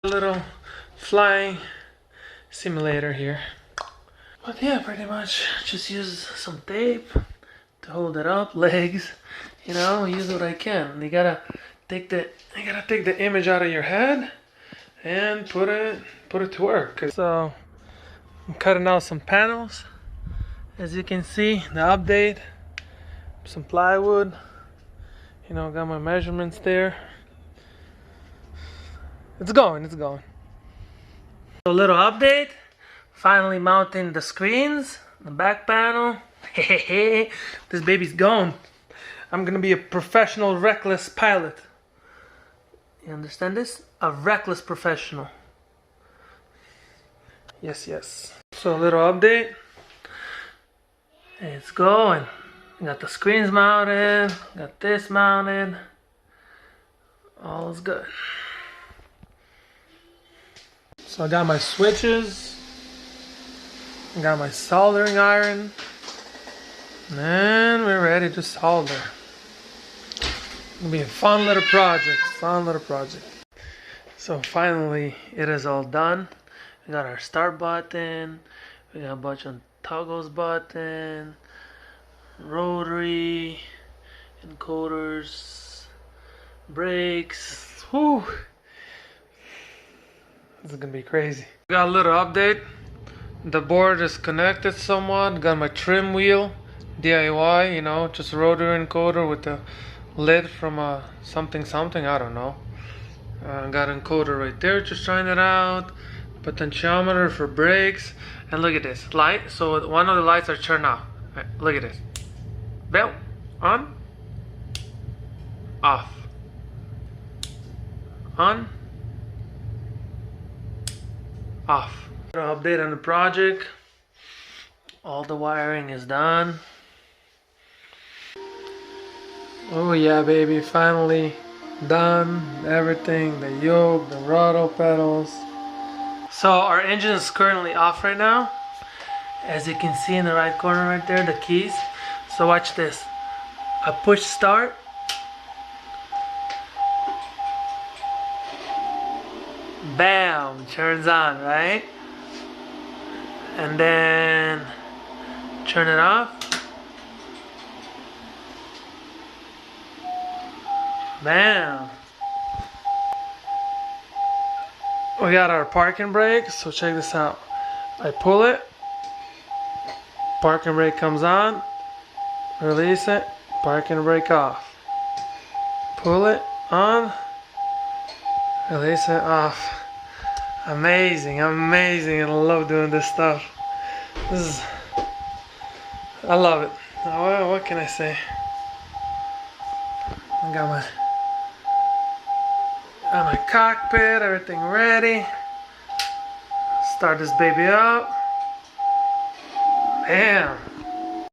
A little flying simulator here. But yeah, pretty much just use some tape to hold it up, legs, you know, use what I can. You gotta take the image out of your head and put it to work. So I'm cutting out some panels. As you can see, the update, some plywood, you know, got my measurements there. It's going. So a little update, finally mounting the screens, the back panel. This baby's gone. I'm gonna be a professional reckless pilot. You understand this? A reckless professional. Yes. So a little update. It's going. Got the screens mounted, got this mounted. All's good. So I got my switches, I got my soldering iron, and we're ready to solder. It'll be a fun little project. So finally it is all done. We got our start button, we got a bunch of toggles button, rotary, encoders, brakes. Whew. This is gonna be crazy. Got a little update. The board is connected somewhat. Got my trim wheel, DIY, you know, just rotary encoder with the lid from a something, I don't know. Got encoder right there, just trying it out. Potentiometer for brakes. And look at this light. So one of the lights are turned off. Right, look at this. Bell on, off, on, off. Update on the project. All the wiring is done. Oh yeah, baby, finally done. Everything, the yoke, the throttle pedals. So our engine is currently off right now. As you can see in the right corner right there, the keys. So watch this. I push start. Bam, turns on, right? And then turn it off. Bam. We got our parking brake, so check this out. I pull it, parking brake comes on, release it, parking brake off. Pull it on, release it off. Amazing. I love doing this stuff. I love it. What can I say? I got my cockpit, everything ready. Start this baby up. Bam.